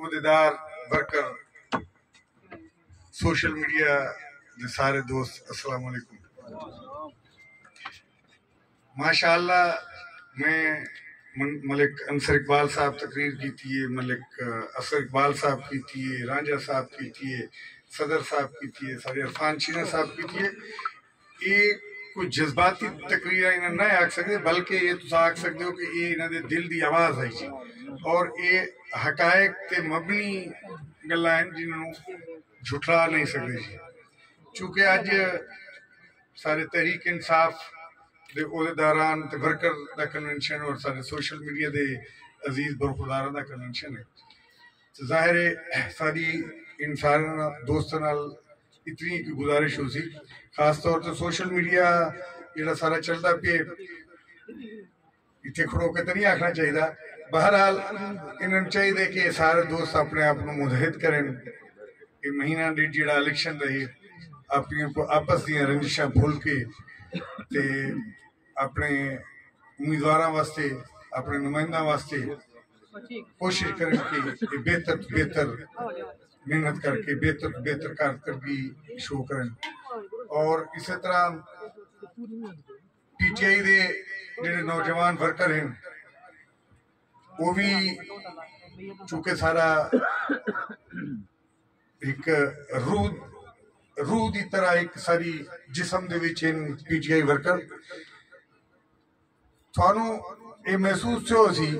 अहदेदार worker social media के सारे दोस्त अस्सलाम वालेकुम। माशाअल्लाह मैं मलिक अंसर इकबाल साहब तकरीर की थी, मलिक असर इकबाल साहब की थी, रांझा साहब की थी, सदर साहब की थी, सारे इरफान चीना साहब की थी। ये कोई जज्बाती तकरीर इन्हें नहीं आख सकते, बल्कि ये तुम आख सकते हो कि ये इन्होंने दिल की आवाज़ आई जी और ये हकायक ते मबनी गल्लां हैं जिन्होंने झुठला नहीं सकते जी। चूंकि अज सारे तहरीक इंसाफ दे अहदेदारान ते वर्कर दा कन्वेंशन और सारे सोशल मीडिया दे अजीज बरखुदारां दा कन्वेंशन है। तो जाहिर है सारी इन सारे दोस्तों नाल इतनी की गुजारिश हो सी, खास तौर पर सोशल मीडिया जो सारा चलता पे इतने खड़ो के तो नहीं आखना चाहिए। बहरहाल इन्होंने चाहिए कि सारे दोस्त अपने आप को मुतहद करें। ये महीना डेढ़ जो इलेक्शन रहे अपनी आपस दी रंजिशां भूल के ते अपने उम्मीदवार वास्ते अपने नुमाइंदा वास्ते कोशिश करें कि बेहतर तो बेहतर मेहनत करके बेहतर तो बेहतर कारकर्दगी शो करें। और इसी तरह पीटीआई के जो नौजवान वर्कर हैं वो भी चूंकि सारा एक रूह की तरह एक सारी जिसम दे विच पीटीआई वर्कर थानू ये महसूस हो सी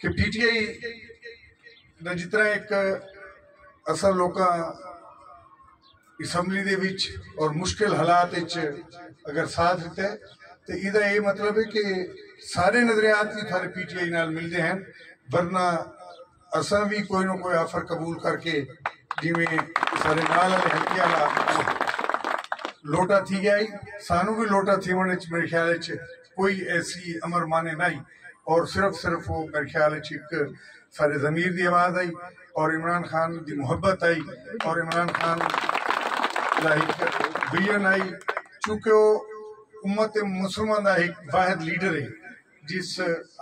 कि पीटीआई का जितना एक असल लोग असैम्बली दे विच और मुश्किल हालात अगर साथ देता है तो इसका ये मतलब है कि सारे नजरियात भी थारे पीटीआई नाल मिलते हैं, वरना असा भी कोई ना कोई ऑफर कबूल करके जिमें सारे नाल वाले हल्के वाला लोटा थी गया ही सानू भी लोटा थी मन मेरे ख्याल कोई ऐसी अमर माने नहीं। और सिर्फ वो मेरे ख्याल एक सारे जमीर की आवाज़ आई और इमरान खान की मुहब्बत आई और इमरान खान एक विजन आई। चूंकि वो उम्मत मुसलमान का एक वाहिद लीडर है जिस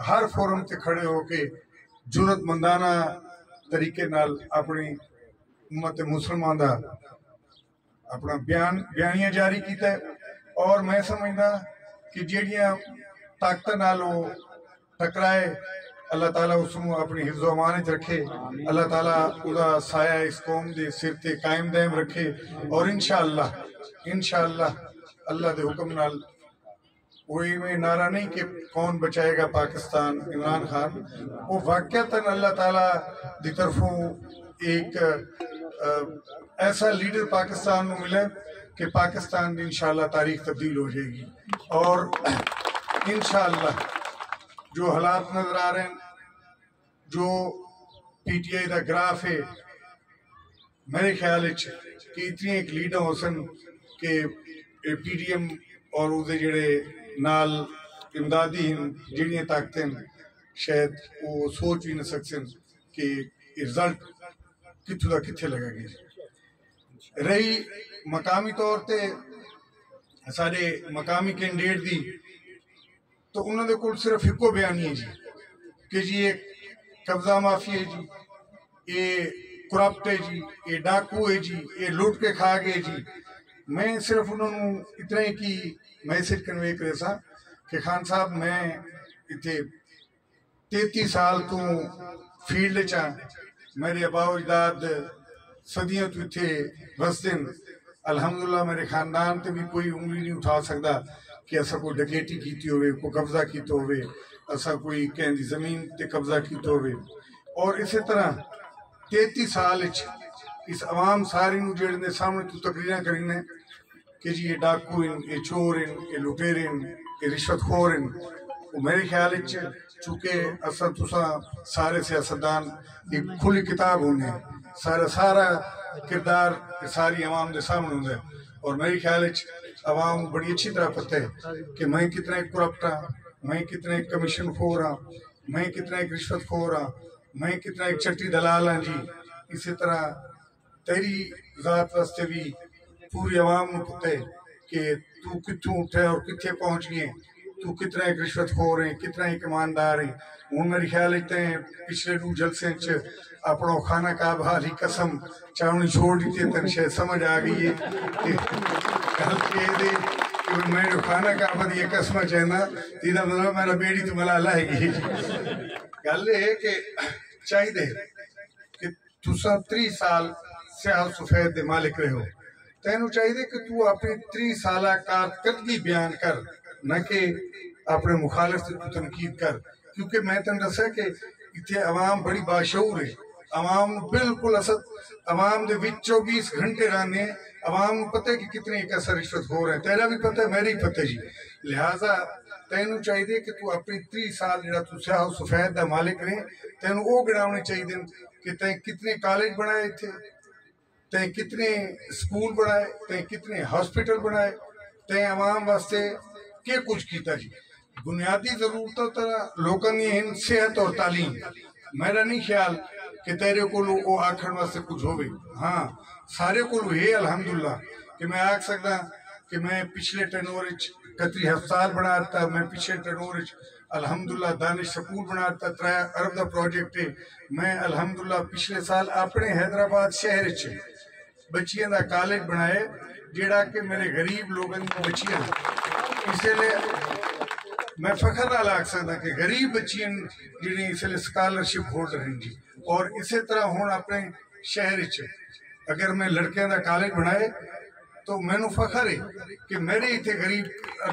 हर फोरम से खड़े होके जरूरतमंदाना तरीके नाल अपनी उम्मत मुसलमान का अपना बयानिया जारी किया है। और मैं समझदा कि जड़ियाँ ताकत नाल वो टकराए अल्लाह ताला उसनू अपनी हिफ्ज़ो अमानत रखे, अल्लाह ताला उदा साया इस कौम के सिर ते कायम दायम रखे। और इंशाअल्लाह अल्लाह के हुक्म नाल कोई में नारा नहीं कि कौन बचाएगा पाकिस्तान इमरान खान, वो वाकयातन अल्लाह ताला की तरफों एक ऐसा लीडर पाकिस्तान को मिले कि पाकिस्तान की इंशाअल्लाह तारीख तब्दील हो जाएगी। और इंशाअल्लाह जो हालात नजर आ रहे हैं, जो पीटीआई का ग्राफ है, मेरे ख्याल कि इतनी एक लीडर हो सन कि पीडीएम और उसके जेड़े नाल इमदादी जड़ियाँ ताकतें शायद वो सोच भी नहीं सकते कि रिजल्ट कितों का कितने लगेगी। रही मकामी तौर पर सारे मकामी कैंडिडेट की, तो उन्होंने को सिर्फ एको बयानी है जी कि जी ये कब्जा माफी है जी, ये करप्ट है जी, ये डाकू है जी, ये लुट के खा गए जी। मैं सिर्फ उन्होंने इतना ही की मैसेज कन्वे करे सा कि खान साहब मैं इतने 33 साल तो फील्ड चा, मेरे अबाओ अजदाद सदियों तो इतने बसते हैं। अल्हम्दुलिल्लाह मेरे खानदान से भी कोई उंगली नहीं उठा सकता कि असा कोई डकैती की हो, कोई कब्जा किया हो, असा कोई कहीं जमीन ते कब्जा किया हो। और इस तरह 33 साल इस अवाम सारी जेड़े सामने तू तकरीर करीने कि जी ये डाकू इन, ये चोर इन, ये लुटेरे इन, ये रिश्वतखोर इन। वो मेरे ख्याल चूंकि असा तुसा सारे सियासतदान एक खुली किताब होने सारा किरदार सारी अवाम के सामने होंगे। और मेरे ख्याल अवाम बड़ी अच्छी तरह पता है कि मैं कितना एक करप्ट हाँ, मैं कितना एक कमीशन खोर हाँ, मैं कितना एक रिश्वत खोर हाँ, मैं कितना एक चट्टी दलाल हाँ जी। इसी तरह तेरी जात वास्ते भी पूरी अवाम को पता है कि तू कितों उठे और कितने पहुंच गए। तू कितना एक रिश्वतखोर है, कितना एक ईमानदार है। हूँ मेरे ख्याल है पिछले 2 जलसे अपनो खाना काबा की कसम चावनी छोड़ दी थी, तेन शायद समझ आ गई है कि गल के मैं जो खाना काबा दी कसम चाहना तीदा मतलब मेरा बेड़ी तो मला लाएगी। गल ये कि चाहिए कि तुसा 30 साल स्याह सफेद दे मालिक रहे हो, तेन चाहिए कि तू अपनी 30 साल कारकर्दगी बयान कर, न कि अपने मुखालिफ से तू तनकीद कर। क्योंकि मैं तेन दसा कि इतने अवाम बड़ी बाशऊर है, अवाम बिल्कुल असद अवाम दे विच 24 घंटे रहने, अवाम पता है कि कितने एक असर रिश्वत हो रहे हैं, तेरा भी पता है मेरा ही पता जी। लिहाजा तेन चाहिए कि तू अपनी 30 साल जो तू स्याह सफेद का मालिक रहे, तेन वो गिनाने चाहिए कि तैं कितने कॉलेज बनाए थे, तैं कितने स्कूल बनाए, तैं कितने हॉस्पिटल बनाए, तैं अवाम वास्ते क्या कुछ किया जी। बुनियादी जरूरतों तरह लोगों की सेहत और तालीम, मेरा नहीं ख्याल कि तेरे को आखण वास्ते कुछ हो। हाँ सारे को ये अलहमदुल्ला कि मैं आख सकता कि मैं पिछले टर्नओवर 31 हस्पताल बना दिता, मैं पिछले टर्नओवर अलहमदुल्ला दानिश स्कूल बना दिता, 3 अरब का प्रोजेक्ट है। मैं अलहमदुल्ला पिछले साल अपने हैदराबाद शहर बच्चियों का कॉलेज बनाए जेड़ा कि मेरे गरीब लोगों की बच्चियां, इसलिए मैं फखर ना लाग सकता कि गरीब बच्चियां जी इसलिए स्कॉलरशिप होल्डर हैं जी। और इसी तरह हूँ अपने शहर अगर मैं लड़कियों का कॉलेज बनाए तो मैनू फखर है कि मेरे इतने गरीब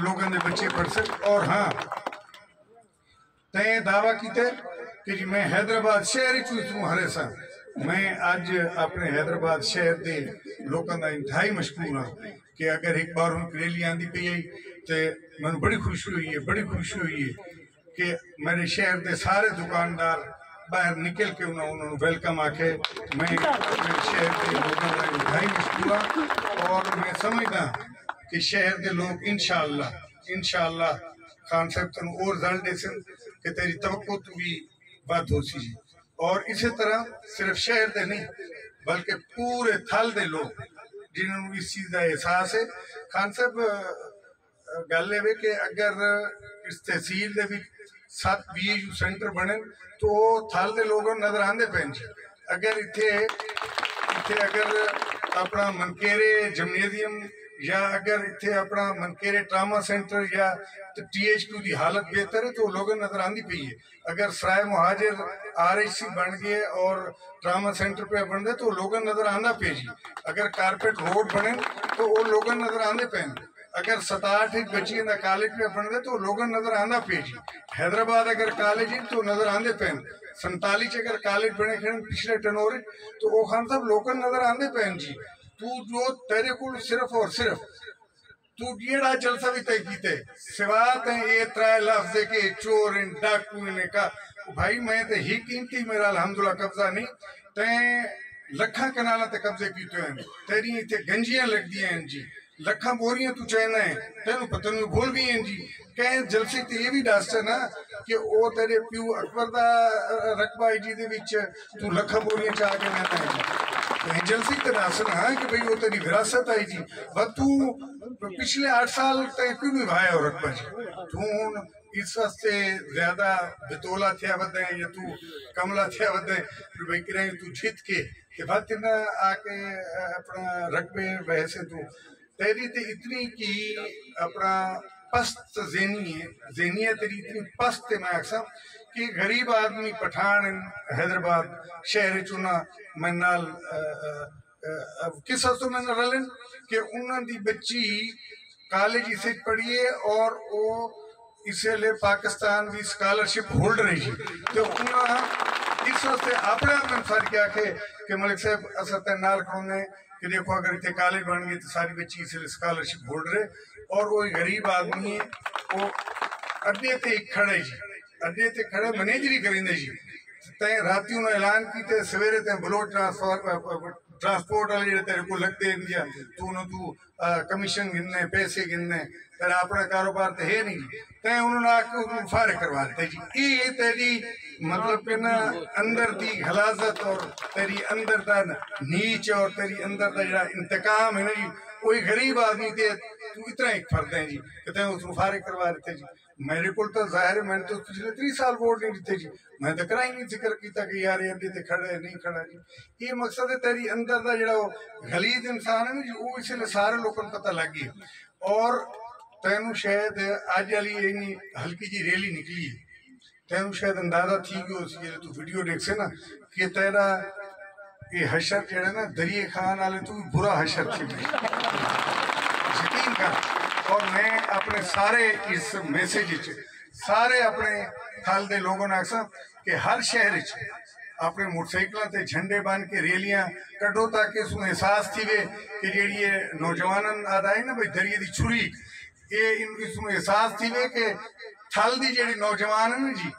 लोगों के बच्चे पढ़ सक। और हाँ तैं दावा किया कि जी मैं हैदराबाद शहर चूँ हरे सा, मैं अज अपने हैदराबाद शहर के लोगों का इंतहाई मशहूर हाँ कि अगर एक बार उनकी रैली आती पी है तो मैं बड़ी खुशी हुई है, बड़ी खुशी हुई है कि मेरे शहर के सारे दुकानदार बाहर निकल के उन्होंने वेलकम आके। मैं अपने शहर के लोगों का इंतहाई मशहूर हाँ और मैं समझदा कि शहर के लोग इंशाअल्लाह खान साहब तुम और रिजल्ट दे कि तेरी तवक्को तो भी बात हो सी। और इसी तरह सिर्फ शहर के नहीं बल्कि पूरे थल के लोग जिन्होंने इस चीज़ का एहसास है। खान साहब गल है कि अगर इस तहसील के 7 BHU सेंटर बने तो थल के लोग नजर आते पे। अगर इत्थे अगर अपना मनकेरे जिमनेजियम या अगर इत्थे अपना मनकेरे ट्रामा सेंटर या TH2 की हालत बेहतर है तो लोग नजर आती पी है। अगर सराय मुहाजिर RHC बन गए और ट्रामा सेंटर पे बन गए तो लोग नजर आना पे जी। अगर कारपेट रोड बने तो वो लोग नजर आते पे। अगर 7-8 बच्चियों का कॉलेज पे बन गए तो लोग नजर आना पे जी। हैदराबाद अगर कॉलेज है तो नजर आते पे। 47 अगर कॉलेज बने खड़े पिछले टर्नओवर तो वो खान साहब लोग नजर आते पे जी। तू जो तेरे को सिर्फ और सिर्फ तू जेड़ा जलसा भी तय कीते सिवा ये 3 लफ्ज के चोर इन डाकू ने कहा भाई मैं तो ही कीमती मेरा अलहमदुल्ला कब्जा नहीं, तैं लखा कनाल ते कब्जे किए हैं, तेरी इतने गंजियां लगती हैं जी, लखा बोरियां तू चाहना है, तेन पता नहीं भूल भी हैं जी। कहीं जलसे ते ये भी दस ना कि वो तेरे प्यू अकबर का रकबा है जी तू लखा बोरियां चाह के लेना है जी। जलसी तो दस ना कि भाई वो तेरी विरासत आई जी, बस तू पिछले 8 साल तक क्यों निभाया हो रकबा जी। तू हूँ इस वास्ते ज्यादा बितोला थे वधे या तू कमला थे वधे भाई कि तू जीत के बात न आके अपना रकबे वैसे तू तेरी ते इतनी की अपना पस्त ज़हनियत तेरी इतनी पस्त है। मैं अक्सर कि गरीब आदमी पठान हैदराबाद शहर चुना मैं नाल किस हस्तों में रलन कि उन्होंने बच्ची कॉलेज इसे पढ़िए और वो इसलिए पाकिस्तान की स्कॉलरशिप होल्डर है जी। तो उन्होंने इस वास्ते अपने आप में फर्क क्या कि मलिक साहब असर नाल खड़ोने कि देखो अगर इतने कॉलेज बन गए तो सारी बच्ची इसलिए स्कॉलरशिप होल्डर है और वो गरीब आदमी है वो अड्डे ते खड़े जी, अड्डे ते खड़े मैनेजरी करेंगे जी। तैं रात ऐलान किए सवेरे तैं बलोच ट्रांसपोर्ट वाले जो तेरे को लगते हैं तू कमीशन गिनने पैसे गिनने तेरा अपना कारोबार तो है नहीं, तैं उन्होंने आके फारे करवा दिते जी। ये तेरी मतलब कि ना अंदर की गलाजत और तेरी अंदर का नीच और तेरी अंदर का जो इंतकाम है ना जी, कोई गरीब आदमी थे तू इतना एक फर्द है जी कि तैं उसको फारे करवा देते जी। मेरे को तो जाहिर है मैंने तो पिछले 30 साल वोट नहीं दिते जी, मैं तो करा ही नहीं जिक्र किया कि यार ये अड्डे ते खड़ा है नहीं खड़ा जी। ये मकसद है तेरी अंदर का जो गलीज इंसान है ना जी, वो इसलिए सारे लोगों को पता लग गया। और तेन शायद अज वाली इन्नी हल्की जी रैली निकली है, तेन शायद अंदाजा थी कि जो तू वीडियो देख से ना कि तेरा ये हशर जो ना दरिए खान वाले तू बुरा हशर थी, यकीन कर। और मैं अपने सारे इस मैसेज सारे अपने थल के लोगों ने आखसा कि हर शहर अपने मोटरसाइकिलों से झंडे बन के रैलियां कटो ताकि उसमें एहसास थी वे कि जी नौजवान आदा है ना भाई दरिए की छुरी ये इसमें एहसास थी वे कि थल की जी नौजवान है ना जी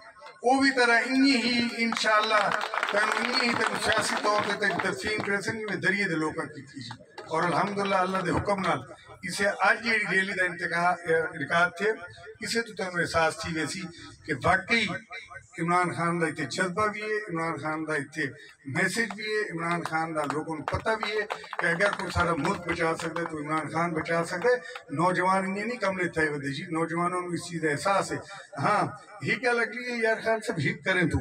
वो भी तरह इन्नी ही इंशाअल्लाह इन्नी ही तेन सियासी तौर पर तकसीम करे जिम्में दरिए के लोगों की थी जी। और अल्हम्दुलिल्लाह अल्लाह के हुक्म नाल इसे अज जी रैली का इनकाद थे इसे तो तेन एहसास थी वैसी कि वाकई इमरान खान का इतने जज्बा भी है, इमरान खान का इतने मैसेज भी है, इमरान खान का लोगों को पता भी है कि अगर कोई सारा मुल्क बचा सकते तो इमरान खान बचा सकते। नौजवान इन्हें नहीं कम लेता है वधे जी, नौजवानों को इस चीज़ का एहसास है। हाँ ही क्या लग रही है यार खान सब हिट करें तू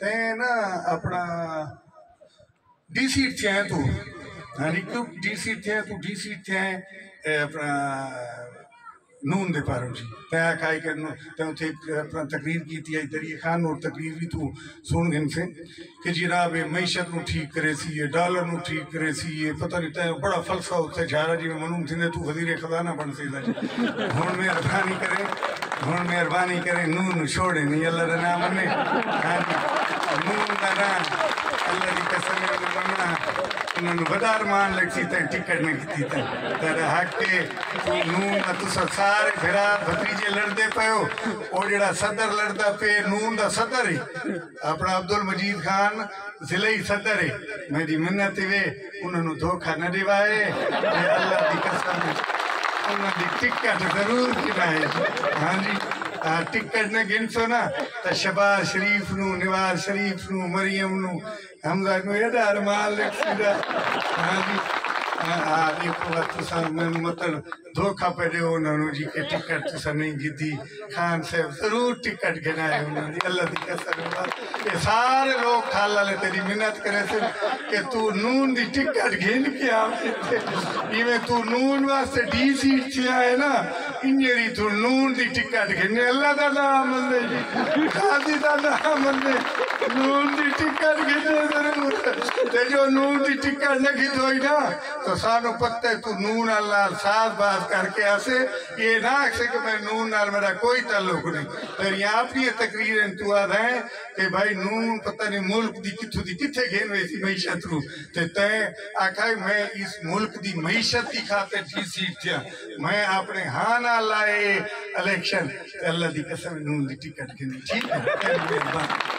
ते ना अपना डी सीट थे हैं तू, हाँ क्यों डी सीट थे तू डी सीट थे अपना नून दे पारो जी तै खाई कर उ अपना तकरीर की थी दरिए खान और तकरीर भी तू सुन गन से कि जनाब मीशत को ठीक करे सी ये डॉलर को ठीक करे सी ये पता नहीं तै बड़ा फलसफा उत्थे झारा जी मनून थी तू वजीर खजाना बन सकता जी। हुण मेहरबानी करे हुण मेहरबानी करे नून छोड़े नहीं अल्लाह का नाम मने, हाँ नून का नाम अल्लाह की कसम मनना उन्होंने बदार मान लगी तै टिकट नहीं की तेरा हक के तू नून तुसा सारे फिरा भतीजे लड़ते पे हो और जड़ा सदर लड़ता पे नून का सदर है अपना अब्दुल मजीद खान जिले ही सदर है। मेरी मिन्नत वे उन्होंने धोखा न दिवाए अल्लाह की कसम उन्होंने टिकट जरूर गिनाए। हाँ जी टिकट ने गिनसो ना तो शबाज शरीफ नू नवाज शरीफ नू मरियम नू हमजा को एडा अरमान लगा। हाँ जी मतलब धोखा पे दो उन्होंने जी के टिकट तुसा नहीं गिदी खान साहब जरूर टिकट गिनाए उन्होंने अल्लाह की कसम ये सारे लोग खाल वाले तेरी मिन्नत करे थे कि तू नून की टिकट गिन के इवें तू नून वास्ते डी सीट से आए ना इंजरी तू नून की टिकट गिने अल्लाह का नाम मंदे जी खादी का नाम मंदे नून की टिकट गिने जरूर ते जो नून की टिकट न गिदोई ना तो सानू पता है तू नून नाल साथ बात करके आसे ये ना आखे कि मैं नून नाल मेरा कोई ताल्लुक नहीं तेरी अपनी तकरीर तू आ रहा है कि भाई नून पता नहीं मुल्क की कितों की किथे घेन वैसी मीशत रू ते तय आखा मैं इस मुल्क की मीशत की खातिर डी सीट थिया मैं अपने हाँ ना लाए इलेक्शन अल्लाह की कसम नून की टिकट गिनी ठीक है।